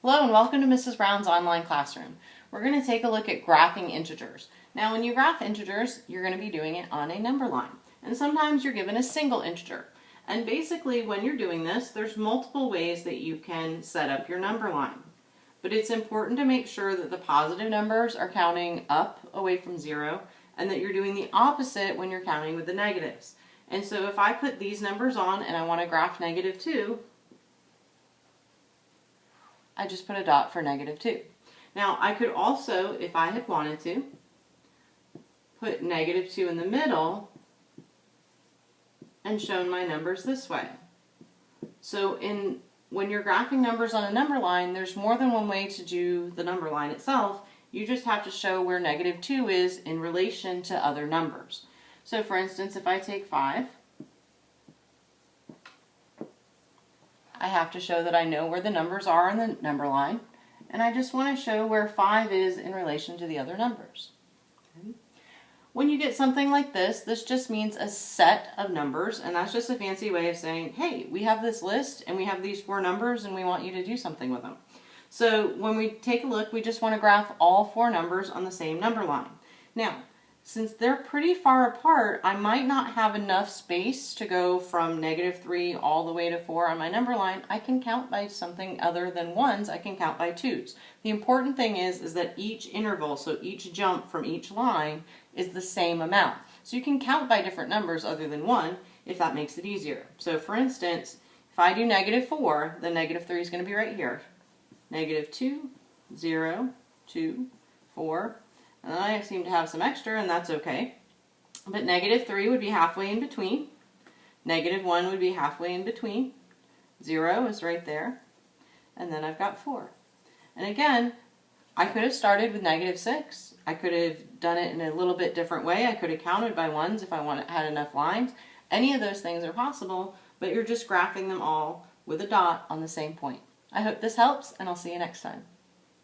Hello and welcome to Mrs. Brown's online classroom. We're going to take a look at graphing integers. Now when you graph integers, you're going to be doing it on a number line. And sometimes you're given a single integer. And basically when you're doing this, there's multiple ways that you can set up your number line. But it's important to make sure that the positive numbers are counting up away from 0 and that you're doing the opposite when you're counting with the negatives. And so if I put these numbers on and I want to graph -2, I just put a dot for -2. Now I could also, if I had wanted to, put -2 in the middle and shown my numbers this way. So when you're graphing numbers on a number line, there's more than one way to do the number line itself. You just have to show where -2 is in relation to other numbers. So for instance, if I take 5, I have to show that I know where the numbers are in the number line, and I just want to show where 5 is in relation to the other numbers. Okay. When you get something like this just means a set of numbers, and that's just a fancy way of saying, hey, we have this list and we have these 4 numbers and we want you to do something with them. So when we take a look, we just want to graph all 4 numbers on the same number line. Now, since they're pretty far apart, I might not have enough space to go from -3 all the way to 4 on my number line. I can count by something other than ones. I can count by 2s. The important thing is that each interval, so each jump from each line, is the same amount. So you can count by different numbers other than 1 if that makes it easier. So for instance, if I do -4, then -3 is going to be right here. -2, 0, 2, 4. And I seem to have some extra, and that's okay. But -3 would be halfway in between. -1 would be halfway in between. 0 is right there. And then I've got 4. And again, I could have started with -6. I could have done it in a little bit different way. I could have counted by ones if I had enough lines. Any of those things are possible, but you're just graphing them all with a dot on the same point. I hope this helps, and I'll see you next time.